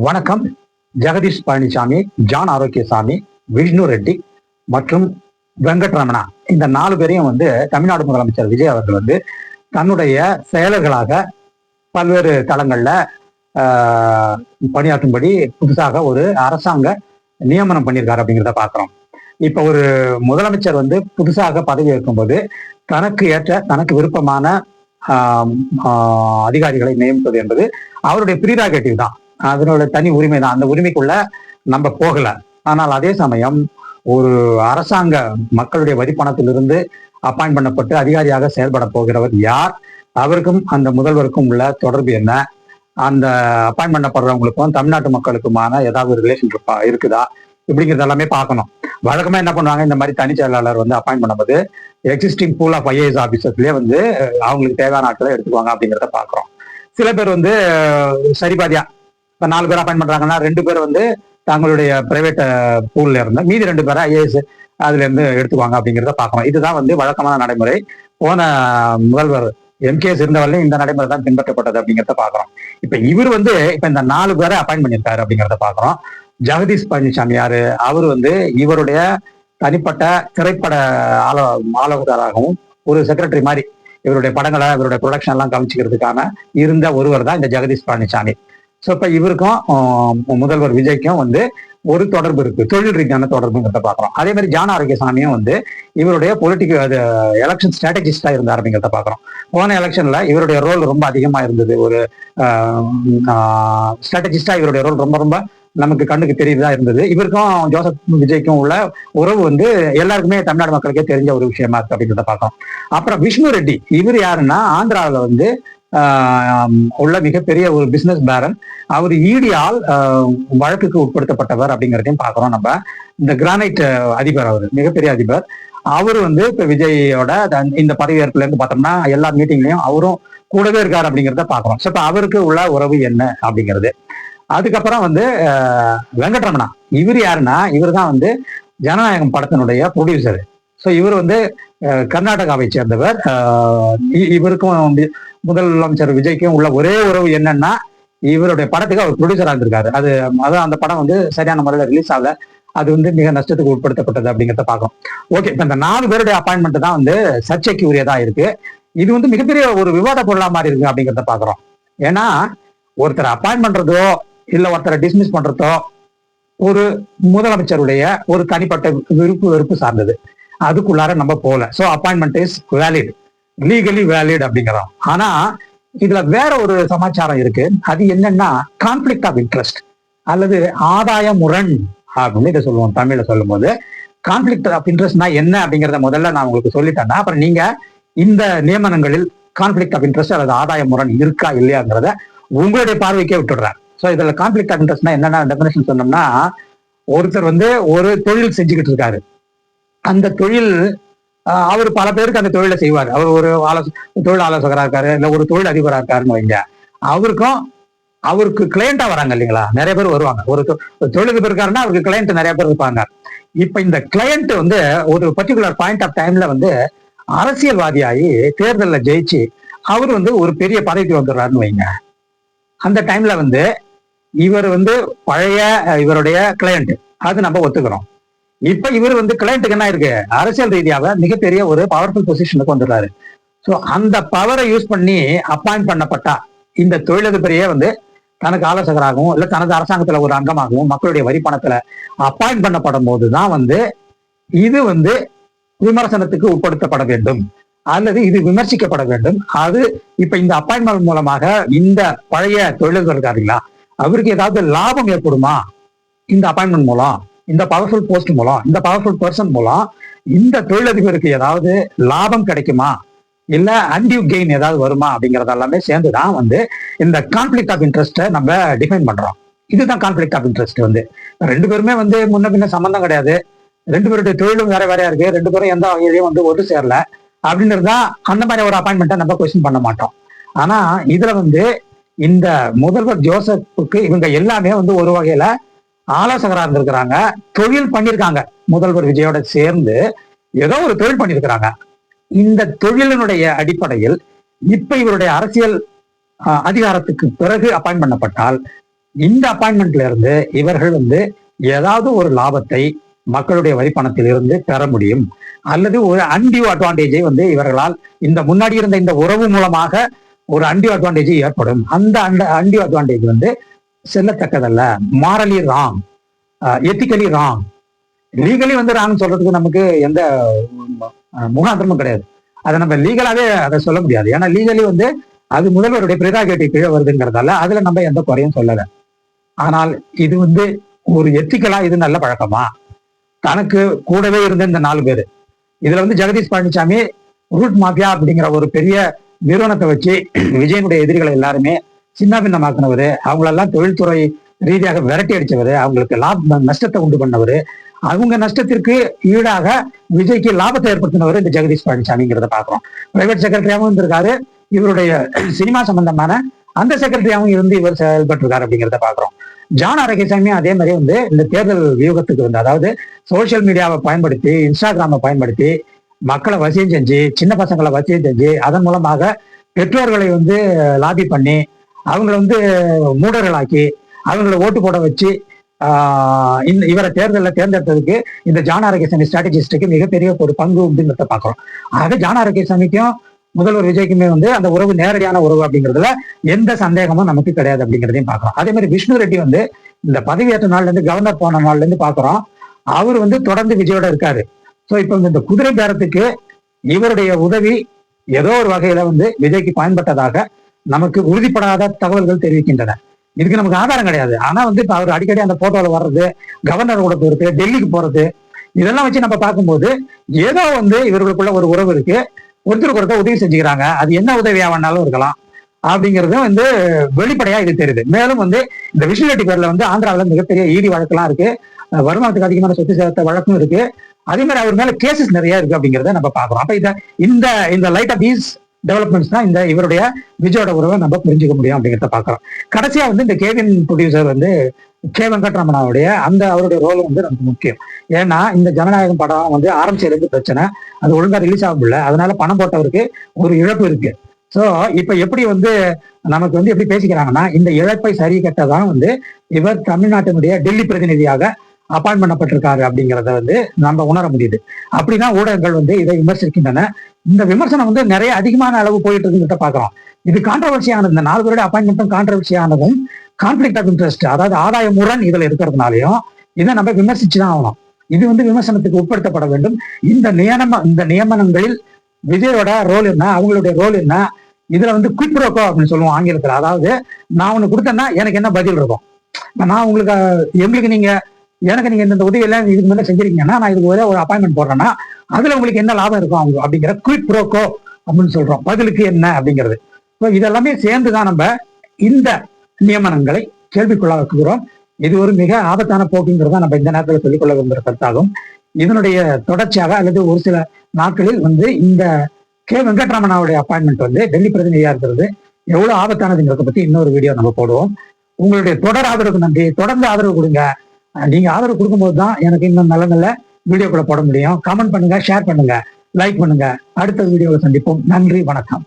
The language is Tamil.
வணக்கம். ஜெகதீஷ் பழனிசாமி, ஜான் ஆரோக்கியசாமி, விஷ்ணு ரெட்டி மற்றும் வெங்கட்ரமணா இந்த 4 பேரையும் தமிழ்நாடு முதலமைச்சர் விஜய் அவர்கள் தன்னுடைய செயலர்களாக பல்வேறு தளங்கள்ல பணியாற்றும்படி புதுசாக ஒரு அரசாங்க நியமனம் பண்ணியிருக்காரு அப்படிங்கிறத பார்க்கிறோம். இப்ப ஒரு முதலமைச்சர் புதுசாக பதவி ஏற்கும்போது தனக்கு ஏற்ற தனக்கு விருப்பமான அதிகாரிகளை நியமிப்பது என்பது அவருடைய ப்ரீராகேட்டிவ் தான். அதனோட தனி உரிமை தான். அந்த உரிமைக்குள்ள நம்ம போகல. ஆனால் அதே சமயம் ஒரு அரசாங்க மக்களுடைய வரி பணத்திலிருந்து அப்பாயிண்ட் பண்ணப்பட்டு அதிகாரியாக செயல்பட போகிறவர் யார், அவருக்கும் அந்த முதல்வருக்கும் உள்ள தொடர்பு என்ன, அந்த அப்பாயிண்ட் பண்ணப்படுறவங்களுக்கும் தமிழ்நாட்டு மக்களுக்குமான ஏதாவது ஒரு ரிலேஷன் இருக்குதா, இப்படிங்கிறது எல்லாமே பார்க்கணும். வழக்கமா என்ன பண்ணுவாங்க, இந்த மாதிரி தனி செயலாளர் அப்பாயிண்ட் பண்ணும்போது எக்ஸிஸ்டிங் பூல் ஆஃப் ஐஏஎஸ் ஆபீசர்ஸ்லயே அவங்களுக்கு தேவையான ஆட்களை எடுத்துக்குவாங்க அப்படிங்கிறத பாக்குறோம். சில பேர் சரிபாதியா இப்ப 4 பேர் அப்பாயிண்ட் பண்றாங்கன்னா 2 பேர் தங்களுடைய பிரைவேட் பூல்ல இருந்து மீதி 2 பேரை ஐஏஎஸ் அதுல இருந்து எடுத்துக்குவாங்க அப்படிங்கிறத பார்க்கணும். இதுதான் வழக்கமான நடைமுறை. போன முதல்வர் எம்கேஎஸ் இருந்தவரையும் இந்த நடைமுறை தான் பின்பற்றப்பட்டது அப்படிங்கிறத பாக்குறோம். இப்ப இவர் இப்ப இந்த 4 பேரை அப்பாயிண்ட் பண்ணியிருக்காரு அப்படிங்கிறத பாக்குறோம். ஜெகதீஷ் பழனிசாமி யாரு, அவர் இவருடைய தனிப்பட்ட திரைப்பட ஆலோசகராகவும் ஒரு செக்ரட்டரி மாதிரி இவருடைய படங்களை இவருடைய ப்ரொடக்ஷன் எல்லாம் கவனிச்சுக்கிறதுக்கான இருந்த ஒருவர் தான் இந்த ஜெகதீஷ் பழனிசாமி. ஸோ இப்ப இவருக்கும் முதல்வர் விஜய்க்கும் ஒரு தொடர்பு இருக்கு, தொழில் ரீதியான தொடர்புங்கிறத பாக்குறோம். அதே மாதிரி ஜான் ஆரோக்கியசாமியும் இவருடைய பொலிட்டிக்கல் எலெக்ஷன் ஸ்ட்ராட்டஜிஸ்டா இருந்தார் அப்படிங்கிறத பாக்குறோம். போன எலெக்ஷன்ல இவருடைய ரோல் ரொம்ப அதிகமா இருந்தது. ஒரு ஸ்ட்ராட்டஜிஸ்டா இவருடைய ரோல் ரொம்ப ரொம்ப நமக்கு கண்ணுக்கு தெரியுதா இருந்தது. இவருக்கும் ஜோசப் விஜய்க்கும் உள்ள உறவு எல்லாருக்குமே தமிழ்நாடு மக்களுக்கே தெரிஞ்ச ஒரு விஷயமா இருக்கு அப்படிங்கிறத பார்க்கணும். அப்புறம் விஷ்ணு ரெட்டி, இவர் யாருன்னா ஆந்திராவில் உள்ள மிகப்பெரிய ஒரு பிசினஸ் பேரன். அவர் ஈடியால் வழக்குக்கு உட்படுத்தப்பட்டவர் அப்படிங்கிறதையும் பார்க்கிறோம். நம்ம இந்த கிரானைட் அதிபர், அவர் மிகப்பெரிய அதிபர். அவரு இப்ப விஜயோட இந்த பதவியேற்புல இருந்து பார்த்தோம்னா எல்லா மீட்டிங்லயும் அவரும் கூடவே இருக்காரு அப்படிங்கிறத பாக்குறோம். ஸோ இப்ப அவருக்கு உள்ள உறவு என்ன அப்படிங்கிறது. அதுக்கப்புறம் வெங்கட்ரமணா, இவர் யாருன்னா இவர் தான் ஜனநாயகம் படத்தினுடைய ப்ரொடியூசர். ஸோ இவர் கர்நாடகாவை சேர்ந்தவர். இவருக்கும் முதலமைச்சர் விஜய்க்கும் உள்ள ஒரே உறவு என்னன்னா, இவருடைய படத்துக்கு அவர் ப்ரொடியூசரா இருந்திருக்காரு. அதான் அந்த படம் சரியான முறையில் ரிலீஸ் ஆகல. அது மிக நஷ்டத்துக்கு உட்படுத்தப்பட்டது அப்படிங்கிறத பார்க்கும். ஓகே, இப்ப இந்த 4 பேருடைய அப்பாயின்மெண்ட் தான் சர்ச்சைக்கு உரியதா இருக்கு. இது மிகப்பெரிய ஒரு விவாத பொருளா மாதிரி இருக்கு அப்படிங்கிறத பாக்குறோம். ஏன்னா ஒருத்தரை அப்பாயிண்ட் பண்றதோ இல்ல ஒருத்தரை டிஸ்மிஸ் பண்றதோ ஒரு முதலமைச்சருடைய ஒரு தனிப்பட்ட வெறுப்பு சார்ந்தது. அதுக்குள்ளார நம்ம போல. So appointment is valid, legally valid அப்படிங்கிறோம். ஆனா இதுல வேற ஒரு சமாச்சாரம் இருக்கு. அது என்னன்னா கான்ஃபிளிக்ட் ஆஃப் இன்ட்ரெஸ்ட் அல்லது ஆதாய முரண் அப்படின்னு இதை சொல்லுவோம். தமிழ்ல சொல்லும் போது கான்ஃபிளிக்ட் ஆஃப் இன்ட்ரெஸ்ட்னா என்ன அப்படிங்கிறத முதல்ல நான் உங்களுக்கு சொல்லிட்டேன்னா அப்புறம் நீங்க இந்த நியமனங்களில் கான்ஃபிளிக்ட் ஆஃப் இன்ட்ரெஸ்ட் அல்லது ஆதாய முரண் இருக்கா இல்லையாங்கிறத உங்களுடைய பார்வைக்கே விட்டுடுறேன். ஸோ இதுல கான்ஃபிளிக்ட் ஆஃப் இன்ட்ரெஸ்ட்னா என்னென்ன டெஃபினேஷன் சொன்னோம்னா, ஒருத்தர் ஒரு தொழில் செஞ்சுக்கிட்டு இருக்காரு. அந்த தொழில் அவர் பல பேருக்கு அந்த தொழிலை செய்வார். அவர் ஒரு தொழில் ஆலோசகராக இருக்காரு, இல்லை ஒரு தொழில் அதிபராக இருக்காருன்னு வைங்க. அவருக்கு கிளையண்டா வராங்க இல்லைங்களா, நிறைய பேர் வருவாங்க. ஒரு தொழிலதிபர் இருக்காருன்னா அவருக்கு கிளையண்ட் நிறைய பேர் இருப்பாங்க. இப்ப இந்த கிளையண்ட் ஒரு பர்டிகுலர் பாயிண்ட் ஆஃப் டைம்ல அரசியல்வாதியாகி தேர்தலில் ஜெயிச்சு அவர் ஒரு பெரிய பதவிக்கு வந்துடுறாருன்னு வைங்க. அந்த டைம்ல இவர் பழைய இவருடைய கிளையண்ட், அது நம்ம ஒத்துக்கிறோம். இப்ப இவர் கிளையண்ட்டுக்கு என்ன இருக்கு, அரசியல் ரீதியாக மிகப்பெரிய ஒரு பவர்ஃபுல் பொசிஷனுக்கு வந்துடுறாரு. ஸோ அந்த பவரை யூஸ் பண்ணி அப்பாயிண்ட் பண்ணப்பட்டா இந்த தொழிலதிபரையே தனக்கு ஆலோசகராகவும் இல்ல தனது அரசாங்கத்துல ஒரு அங்கமாகவும் மக்களுடைய வரி பணத்துல அப்பாயிண்ட் பண்ணப்படும் போதுதான் இது விமர்சனத்துக்கு உட்படுத்தப்பட வேண்டும் அல்லது இது விமர்சிக்கப்பட வேண்டும். அது இப்ப இந்த அப்பாயின்மெண்ட் மூலமாக இந்த பழைய தொழிலதிபர் இருக்காருங்களா, அவருக்கு ஏதாவது லாபம் ஏற்படுமா இந்த அப்பாயின்மெண்ட் மூலம், இந்த பவர்ஃபுல் போஸ்ட் மூலம், இந்த பவர்ஃபுல் பர்சன் மூலம் இந்த தொழிலதிபருக்கு ஏதாவது லாபம் கிடைக்குமா, இல்ல அன்டியூ கெயின் ஏதாவது வருமா அப்படிங்கறது எல்லாமே சேர்ந்துதான் இந்த கான்ஃபிளிக்ட் ஆஃப் இன்ட்ரெஸ்ட்டை நம்ம டிஃபைன் பண்றோம். இதுதான் கான்ஃபிளிக்ட் ஆஃப் இன்ட்ரெஸ்ட். 2 பேருமே முன்ன பின்ன சம்பந்தம் கிடையாது, 2 பேருடைய தொழிலும் வேற வேறையா இருக்கு, 2 பேரும் எந்த வகையிலையும் ஒன்று சேரல அப்படின்றதா அந்த மாதிரி ஒரு அப்பாயின்மெண்ட்டை நம்ம கொஸ்டின் பண்ண மாட்டோம். ஆனா இதுல இந்த முதல்வர் ஜோசப்புக்கு இவங்க எல்லாமே ஒரு வகையில ஆலோசகராக இருந்திருக்கிறாங்க, தொழில் பண்ணியிருக்காங்க. முதல்வர் விஜயோட சேர்ந்து ஏதோ ஒரு தொழில் பண்ணியிருக்கிறாங்க. இந்த தொழிலினுடைய அடிப்படையில் இப்ப இவருடைய அரசியல் அதிகாரத்துக்கு பிறகு அப்பாயிண்ட் பண்ணப்பட்டால் இந்த அப்பாயின்மெண்ட்ல இருந்து இவர்கள் வந்து ஏதாவது ஒரு லாபத்தை மக்களுடைய வரி பணத்தில் இருந்து பெற முடியும், அல்லது ஒரு அன்டியூ அட்வான்டேஜை வந்து இவர்களால் இந்த முன்னாடி இருந்த இந்த உறவு மூலமாக ஒரு அன்டியூ அட்வான்டேஜ் ஏற்படும். அந்த அன்டியூ அட்வான்டேஜ் வந்து செல்லத்தக்கதல்ல, morally wrong, ethically wrong. Legally வந்து ராங் சொல்றதுக்கு நமக்கு எந்த முகாந்திரமும் கிடையாது. அதை நம்ம லீகலாவே அதை சொல்ல முடியாது. ஏன்னா லீகலி வந்து அது முதல்வருடைய பிரிராகேட்டிவ் கீழே வருதுங்கிறதால அதுல நம்ம எந்த குறையும் சொல்லல. ஆனால் இது வந்து ஒரு எத்திக்கலா இது நல்ல பழக்கமா? தனக்கு கூடவே இருந்த இந்த 4 பேரு, இதுல வந்து ஜெகதீஷ் பழனிசாமி ரூட் மாஃபியா அப்படிங்கிற ஒரு பெரிய நிறுவனத்தை வச்சு விஜயனுடைய எதிரிகளை எல்லாருமே சின்ன பின்னமாக்குனவரு, அவங்களெல்லாம் தொழில்துறை ரீதியாக விரட்டி அடிச்சவரு, அவங்களுக்கு நஷ்டத்தை உண்டு பண்ணவரு, அவங்க நஷ்டத்திற்கு ஈடாக விஜய்க்கு லாபத்தை ஏற்படுத்தினவர் இந்த ஜெகதீஷ் பழனிசாமிங்கிறத பாக்குறோம். பிரைவேட் செக்ரட்டரியாகவும் இருந்திருக்காரு, இவருடைய சினிமா சம்பந்தமான அந்த செக்ரட்டரியாகவும் இருந்து இவர் செயல்பட்டிருக்காரு அப்படிங்கிறத பாக்குறோம். ஜான் ஆரோக்கியசாமி அதே மாதிரி வந்து இந்த தேர்தல் வியூகத்துக்கு வந்து, அதாவது சோசியல் மீடியாவை பயன்படுத்தி, இன்ஸ்டாகிராமை பயன்படுத்தி மக்களை வசியம் செஞ்சு, சின்ன பசங்களை வசியம் செஞ்சு, அதன் மூலமாக பெற்றோர்களை வந்து லாபி பண்ணி அவங்களை வந்து மூடர்களாக்கி அவங்களை ஓட்டு போட வச்சு இந்த இவரை தேர்தலில் தேர்ந்தெடுத்ததுக்கு இந்த ஜான் ஆரோக்கியசாமி ஸ்ட்ராட்டஜிஸ்டுக்கு மிகப்பெரிய ஒரு பங்கு உண்டுங்கிறத பார்க்கிறோம். ஆக ஜான் ஆரோக்கியசாமிக்கும் முதல்வர் விஜய்க்குமே வந்து அந்த உறவு நேரடியான உறவு அப்படிங்கிறதுல எந்த சந்தேகமும் நமக்கு கிடையாது அப்படிங்கிறதையும் பார்க்கிறோம். அதே மாதிரி விஷ்ணு ரெட்டி வந்து இந்த பதவியேற்ற நாள்ல இருந்து, கவர்னர் போன நாள்ல இருந்து பார்க்கிறோம், அவர் வந்து தொடர்ந்து விஜயோட இருக்காரு. ஸோ இப்போ இந்த குதிரை பேரத்துக்கு இவருடைய உதவி ஏதோ ஒரு வகையில வந்து விஜய்க்கு பயன்பட்டதாக நமக்கு உறுதிப்படாத தகவல்கள் தெரிவிக்கின்றன. இதுக்கு நமக்கு ஆதாரம் கிடையாது. ஆனா வந்து இப்ப அவர் அடிக்கடி அந்த போட்டோல வர்றது, கவர்னர் கூட போறது, டெல்லிக்கு போறது, இதெல்லாம் வச்சு நம்ம பார்க்கும்போது ஏதோ வந்து இவர்களுக்குள்ள ஒரு உறவு இருக்கு, ஒருத்தருக்கு ஒருத்தர் உதவி செஞ்சுக்கிறாங்க. அது என்ன உதவியா வேணாலும் இருக்கலாம் அப்படிங்கிறது வந்து வெளிப்படையா இது தெரியுது. மேலும் வந்து இந்த விஷ்ணு ரெட்டி பேர்ல வந்து ஆந்திராவில் மிகப்பெரிய ஈடி வழக்கெல்லாம் இருக்கு, வருமானத்துக்கு அதிகமான சொத்து சேர்த்த வழக்கும் இருக்கு, அதே மாதிரி அவர் மேல கேசஸ் நிறைய இருக்கு அப்படிங்கிறத நம்ம பாக்குறோம். அப்ப இந்த லைட் ஆஃப் தீஸ் டெவலப்மெண்ட்ஸ் தான் இந்த இவருடைய விஜயோட உறவை நம்ம புரிஞ்சுக்க முடியும் அப்படிங்கிறத பாக்குறோம். கடைசியா வந்து இந்த கேவின் ப்ரொடியூசர் வந்து கே வெங்கட்ரமணாவுடைய அந்த அவருடைய ரோல் வந்து நமக்கு முக்கியம். ஏன்னா இந்த ஜனநாயகம் படம் வந்து ஆரம்பிச்சதுலேருந்து பிரச்சனை, அது ஒழுங்கா ரிலீஸ் ஆக முடியல, அதனால பணம் போட்டவருக்கு ஒரு இழப்பு இருக்கு. ஸோ இப்ப எப்படி வந்து நமக்கு வந்து எப்படி பேசிக்கிறாங்கன்னா, இந்த இழப்பை சரி கட்டதான் வந்து இவர் தமிழ்நாட்டினுடைய டெல்லி பிரதிநிதியாக அப்பாயிண்ட் பண்ணப்பட்டிருக்காரு அப்படிங்கிறத வந்து நம்ம உணர முடியுது. அப்படிதான் ஊடகங்கள் வந்து இதை விமர்சிக்கின்றன. இந்த விமர்சனம் வந்து நிறைய அதிகமான அளவு போயிட்டு இருக்குன்னு பாக்குறோம். இது கான்ட்ரவர்சியானது, இந்த 4 பேருடைய அப்பாயின்மெண்ட்டும் கான்ட்ரவர்சியானதும் கான்ஃபிளிக்ட் ஆஃப் இன்ட்ரெஸ்ட், அதாவது ஆதாய முரண் இதுல இருக்கிறதுனாலையும் இதை நம்ம விமர்சிச்சுதான் ஆகணும். இது வந்து விமர்சனத்துக்கு உட்படுத்தப்பட வேண்டும். இந்த நியமனங்களில் விஜயோட ரோல் என்ன, அவங்களுடைய ரோல் என்ன, இதுல வந்து குவிக் ப்ரோக்கோ அப்படின்னு சொல்லுவோம் ஆங்கிலத்துல. அதாவது நான் ஒண்ணு கொடுத்தேன்னா எனக்கு என்ன பதில் இருக்கும், நான் எங்களுக்கு நீங்க இந்த உதவி எல்லாம் இதுக்கு மேல செஞ்சிருக்கீங்கன்னா நான் இதுக்கு ஒரே ஒரு அப்பாயின்மெண்ட் போடுறேன்னா அதுல உங்களுக்கு என்ன லாபம் இருக்கும் அவங்க அப்படிங்கிற குவிக் ப்ரோக்கோ அப்படின்னு சொல்றோம். பதிலுக்கு என்ன அப்படிங்கிறது. இதெல்லாமே சேர்ந்துதான் நம்ம இந்த நியமனங்களை கேள்விக்குள்ளாக்குகிறோம். இது ஒரு மிக ஆபத்தான போக்குங்கிறத நம்ம இந்த நேரத்தில் சொல்லிக்கொள்ள விரும்புகிற கருத்தாகும். இதனுடைய தொடர்ச்சியாக அல்லது ஒரு சில நாட்களில் வந்து இந்த கே வெங்கட்ரமணாவுடைய அப்பாயின்மெண்ட் வந்து டெல்லி பிரதிநிதியா இருக்கிறது எவ்வளவு ஆபத்தானதுங்கிறத பத்தி இன்னொரு வீடியோ நம்ம போடுவோம். உங்களுடைய தொடர் ஆதரவுக்கு நன்றி. தொடர்ந்து ஆதரவு கொடுங்க. நீங்க ஆதரவு கொடுக்கும்போது தான் எனக்கு இன்னும் நல்ல நல்ல வீடியோக்களை போட முடியும். கமெண்ட் பண்ணுங்க, ஷேர் பண்ணுங்க, லைக் பண்ணுங்க. அடுத்த வீடியோவில் சந்திப்போம். நன்றி, வணக்கம்.